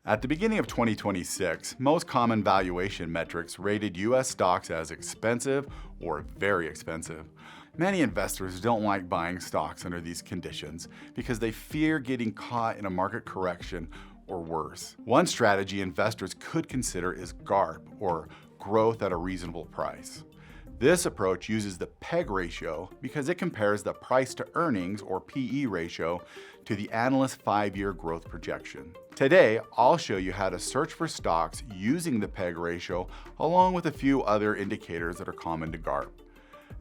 At the beginning of 2026, most common valuation metrics rated U.S. stocks as expensive or very expensive. Many investors don't like buying stocks under these conditions because they fear getting caught in a market correction or worse. One strategy investors could consider is GARP, or growth at a reasonable price. This approach uses the PEG ratio because it compares the price to earnings, or PE ratio, to the analyst 5-year growth projection. Today, I'll show you how to search for stocks using the PEG ratio along with a few other indicators that are common to GARP.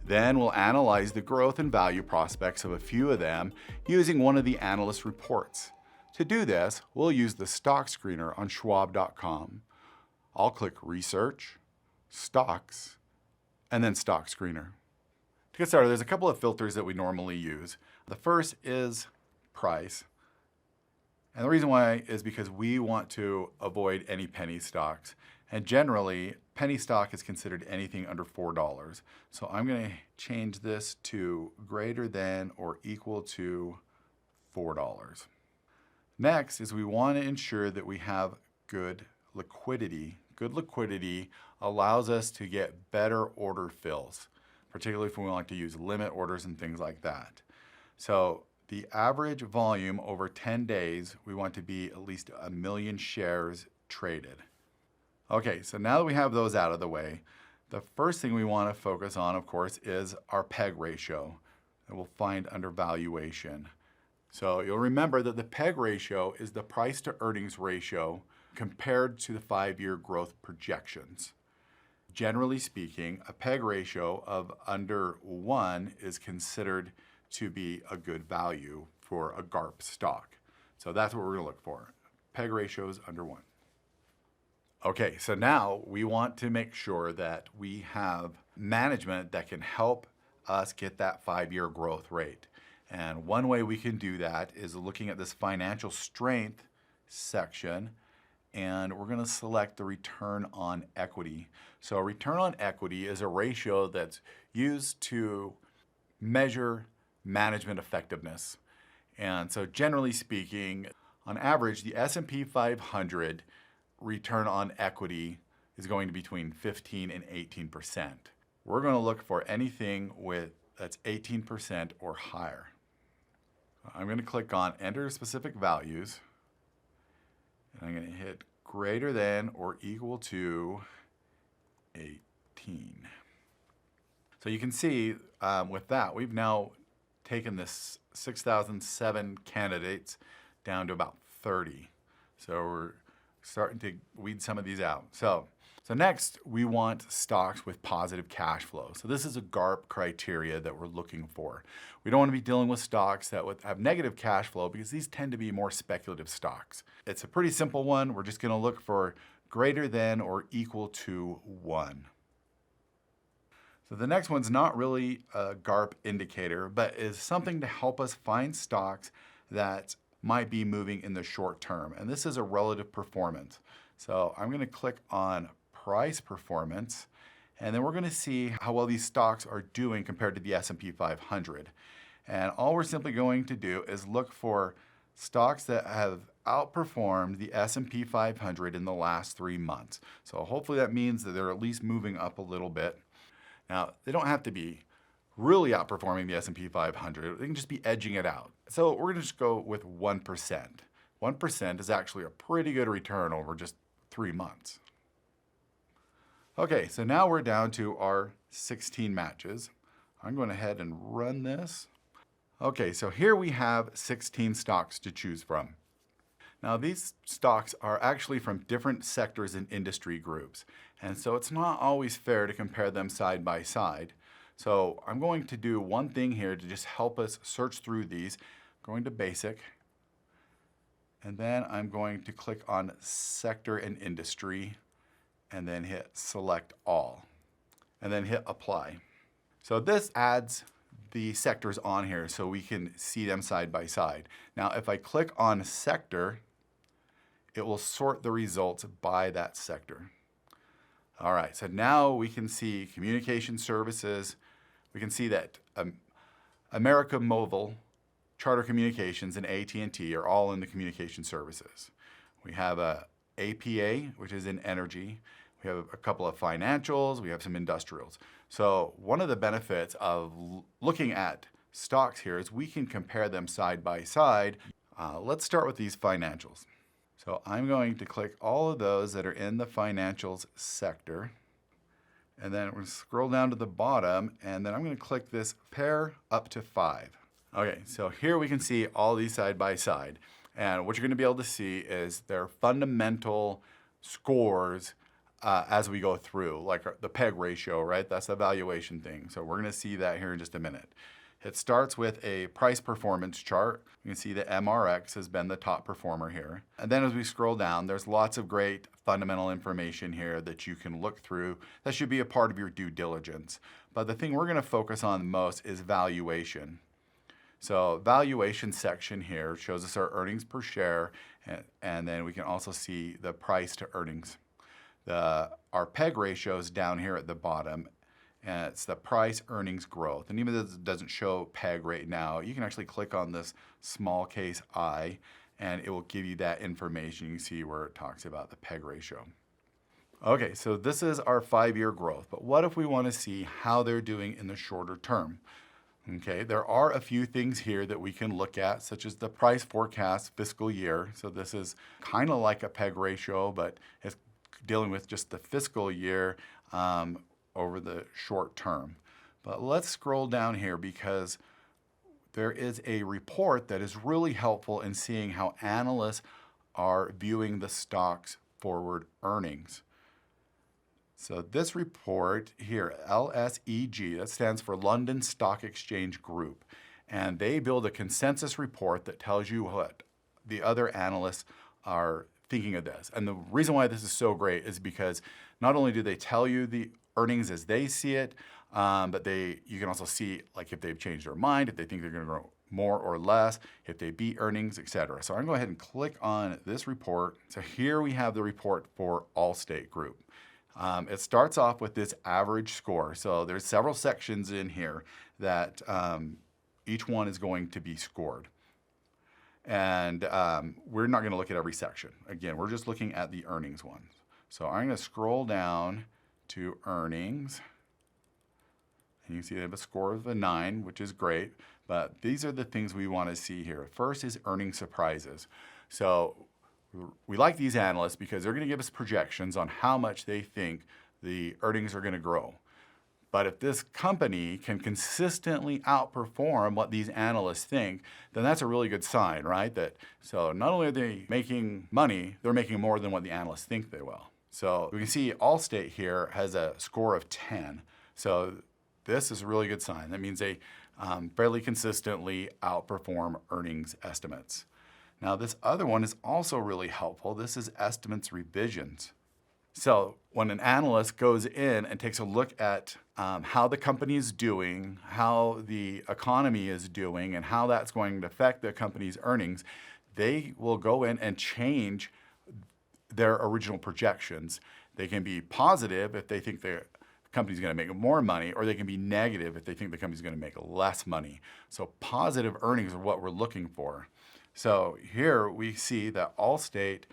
Then we'll analyze the growth and value prospects of a few of them using one of the analyst reports. To do this, we'll use the stock screener on Schwab.com. I'll click Research, Stocks, and then Stock Screener. To get started, there's a couple of filters that we normally use. The first is price. And the reason why is because we want to avoid any penny stocks. And generally, penny stock is considered anything under $4. So I'm going to change this to greater than or equal to $4. Next is we want to ensure that we have good liquidity. Good liquidity allows us to get better order fills, particularly if we like to use limit orders and things like that. So the average volume over 10 days, we want to be at least 1 million shares traded. Okay, so now that we have those out of the way, the first thing we want to focus on, of course, is our PEG ratio that we'll find under valuation. So you'll remember that the PEG ratio is the price to earnings ratio compared to the 5-year growth projections. Generally speaking, a PEG ratio of under 1 is considered to be a good value for a GARP stock. So that's what we're going to look for. PEG ratios under 1. Okay, so now we want to make sure that we have management that can help us get that 5-year growth rate. And one way we can do that is looking at this financial strength section, and we're going to select the return on equity. So return on equity is a ratio that's used to measure management effectiveness. And so generally speaking, on average, the S&P 500 return on equity is going to be between 15 and 18%. We're going to look for anything that's 18% or higher. I'm going to click on Enter Specific Values, and I'm going to hit greater than or equal to 18. So you can see with that, we've now taken this 6,007 candidates down to about 30. So we're starting to weed some of these out. So next, we want stocks with positive cash flow. So this is a GARP criteria that we're looking for. We don't want to be dealing with stocks that have negative cash flow because these tend to be more speculative stocks. It's a pretty simple one. We're just going to look for greater than or equal to 1. So the next one's not really a GARP indicator, but is something to help us find stocks that might be moving in the short term. And this is a relative performance. So I'm going to click on price performance, and then we're going to see how well these stocks are doing compared to the S&P 500. And all we're simply going to do is look for stocks that have outperformed the S&P 500 in the last 3 months. So hopefully that means that they're at least moving up a little bit. Now, they don't have to be really outperforming the S&P 500. They can just be edging it out. So we're going to just go with 1%. 1% is actually a pretty good return over just 3 months. Okay, so now we're down to our 16 matches. I'm going ahead and run this. Okay, so here we have 16 stocks to choose from. Now these stocks are actually from different sectors and industry groups, and so it's not always fair to compare them side by side. So I'm going to do one thing here to just help us search through these. I'm going to Basic, and then I'm going to click on Sector and Industry, and then hit Select All, and then hit Apply. So this adds the sectors on here so we can see them side by side. Now if I click on Sector, it will sort the results by that sector. All right, so now we can see communication services. We can see that America Mobile, Charter Communications, and AT&T are all in the communication services. We have a APA, which is in energy. We have a couple of financials. We have some industrials. So one of the benefits of looking at stocks here is we can compare them side by side. Let's start with these financials. So I'm going to click all of those that are in the financials sector. And then we're going to scroll down to the bottom, and then I'm going to click this pair up to 5. Okay, so here we can see all these side by side. And what you're going to be able to see is their fundamental scores as we go through, like the PEG ratio, right? That's the valuation thing. So we're going to see that here in just a minute. It starts with a price performance chart. You can see the MRX has been the top performer here. And then as we scroll down, there's lots of great fundamental information here that you can look through. That should be a part of your due diligence. But the thing we're going to focus on most is valuation. So valuation section here shows us our earnings per share, and then we can also see the price to earnings. Our PEG ratio is down here at the bottom, and it's the price earnings growth. And even though it doesn't show PEG right now, you can actually click on this small case I, and it will give you that information. You can see where it talks about the PEG ratio. Okay, so this is our 5-year growth, but what if we want to see how they're doing in the shorter term? Okay, there are a few things here that we can look at, such as the price forecast fiscal year. So this is kind of like a PEG ratio, but it's dealing with just the fiscal year over the short term. But let's scroll down here because there is a report that is really helpful in seeing how analysts are viewing the stock's forward earnings. So this report here, LSEG, that stands for London Stock Exchange Group, and they build a consensus report that tells you what the other analysts are thinking of this. And the reason why this is so great is because not only do they tell you the earnings as they see it, but you can also see like if they've changed their mind, if they think they're going to grow more or less, if they beat earnings, etc. So I'm going to go ahead and click on this report. So here we have the report for Allstate Group. It starts off with this average score. So there's several sections in here that each one is going to be scored. And we're not going to look at every section. Again, we're just looking at the earnings ones. So I'm going to scroll down to earnings. And you can see they have a score of a 9, which is great. But these are the things we want to see here. First is earnings surprises. So we like these analysts because they're going to give us projections on how much they think the earnings are going to grow. But if this company can consistently outperform what these analysts think, then that's a really good sign, right? So not only are they making money, they're making more than what the analysts think they will. So we can see Allstate here has a score of 10. So this is a really good sign. That means they fairly consistently outperform earnings estimates. Now this other one is also really helpful. This is estimates revisions. So when an analyst goes in and takes a look at how the company is doing, how the economy is doing, and how that's going to affect the company's earnings, they will go in and change their original projections. They can be positive if they think the company's going to make more money, or they can be negative if they think the company's going to make less money. So positive earnings are what we're looking for. So here we see that Allstate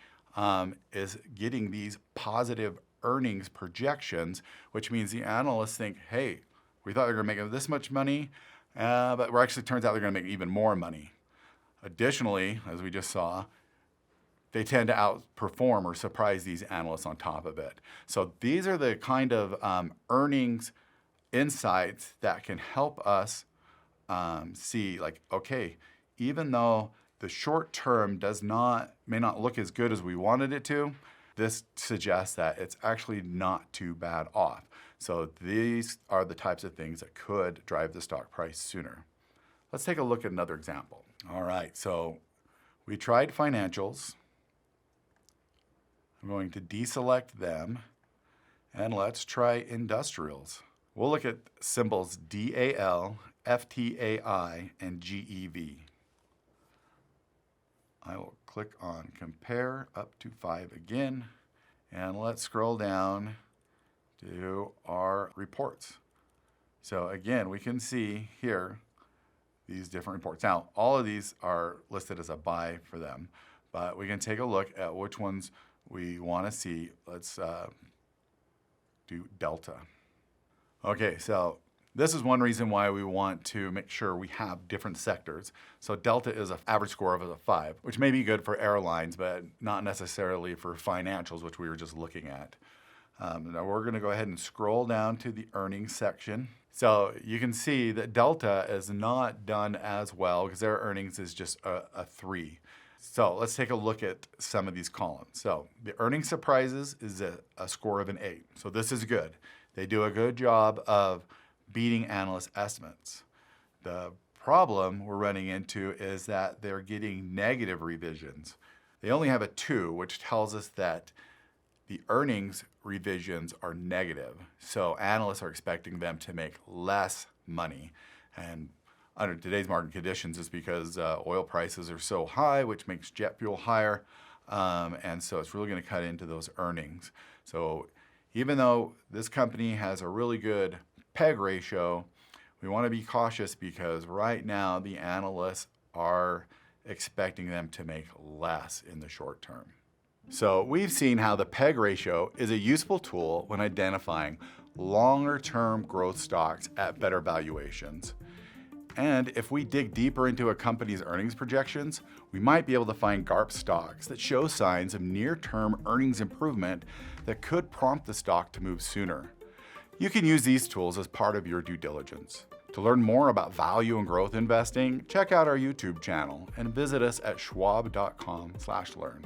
is getting these positive earnings projections, which means the analysts think, hey, we thought they were going to make this much money, but it actually turns out they're going to make even more money. Additionally, as we just saw, they tend to outperform or surprise these analysts on top of it. So these are the kind of earnings insights that can help us see, like, okay, even though the short term may not look as good as we wanted it to, this suggests that it's actually not too bad off. So these are the types of things that could drive the stock price sooner. Let's take a look at another example. All right, so we tried financials. I'm going to deselect them, and let's try industrials. We'll look at symbols DAL, FTAI, and GEV. I will click on compare up to 5 again, and let's scroll down to our reports. So again, we can see here these different reports. Now, all of these are listed as a buy for them, but we can take a look at which ones we want to see. Let's do delta. Okay, so this is one reason why we want to make sure we have different sectors. So delta is an average score of a 5, which may be good for airlines, but not necessarily for financials, which we were just looking at. Now we're going to go ahead and scroll down to the earnings section. So you can see that Delta is not done as well because their earnings is just a 3. So let's take a look at some of these columns. So the earnings surprises is a score of an 8. So this is good. They do a good job of beating analyst estimates. The problem we're running into is that they're getting negative revisions. They only have a 2, which tells us that the earnings revisions are negative. So analysts are expecting them to make less money. And under today's market conditions, it's because oil prices are so high, which makes jet fuel higher. And so it's really going to cut into those earnings. So even though this company has a really good PEG ratio, we want to be cautious because right now the analysts are expecting them to make less in the short term. So we've seen how the PEG ratio is a useful tool when identifying longer-term growth stocks at better valuations. And if we dig deeper into a company's earnings projections, we might be able to find GARP stocks that show signs of near-term earnings improvement that could prompt the stock to move sooner. You can use these tools as part of your due diligence. To learn more about value and growth investing, check out our YouTube channel and visit us at schwab.com/learn.